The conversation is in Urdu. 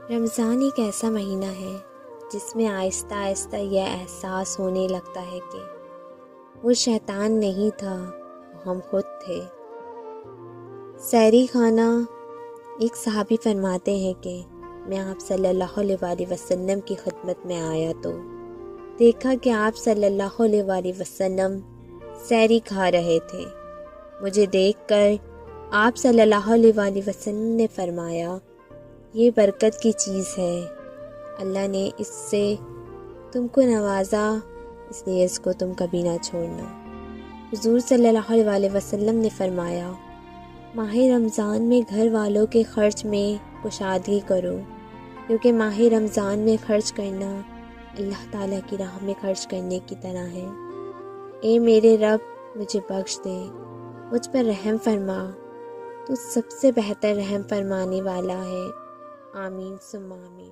رمضان ایک ایسا مہینہ ہے جس میں آہستہ آہستہ یہ احساس ہونے لگتا ہے کہ وہ شیطان نہیں تھا، وہ ہم خود تھے۔ سحری کھانا ایک صحابی فرماتے ہیں کہ میں آپ صلی اللہ علیہ وآلہ وسلم کی خدمت میں آیا تو دیکھا کہ آپ صلی اللہ علیہ وآلہ وسلم سحری کھا رہے تھے۔ مجھے دیکھ کر آپ صلی اللہ علیہ وآلہ وسلم نے فرمایا، یہ برکت کی چیز ہے، اللہ نے اس سے تم کو نوازا، اس لیے اس کو تم کبھی نہ چھوڑنا۔ حضور صلی اللہ علیہ وآلہ وسلم نے فرمایا، ماہ رمضان میں گھر والوں کے خرچ میں کشادگی کرو، کیونکہ ماہ رمضان میں خرچ کرنا اللہ تعالیٰ کی راہ میں خرچ کرنے کی طرح ہے۔ اے میرے رب، مجھے بخش دے، مجھ پر رحم فرما، تو سب سے بہتر رحم فرمانے والا ہے۔ آمین ثم آمین۔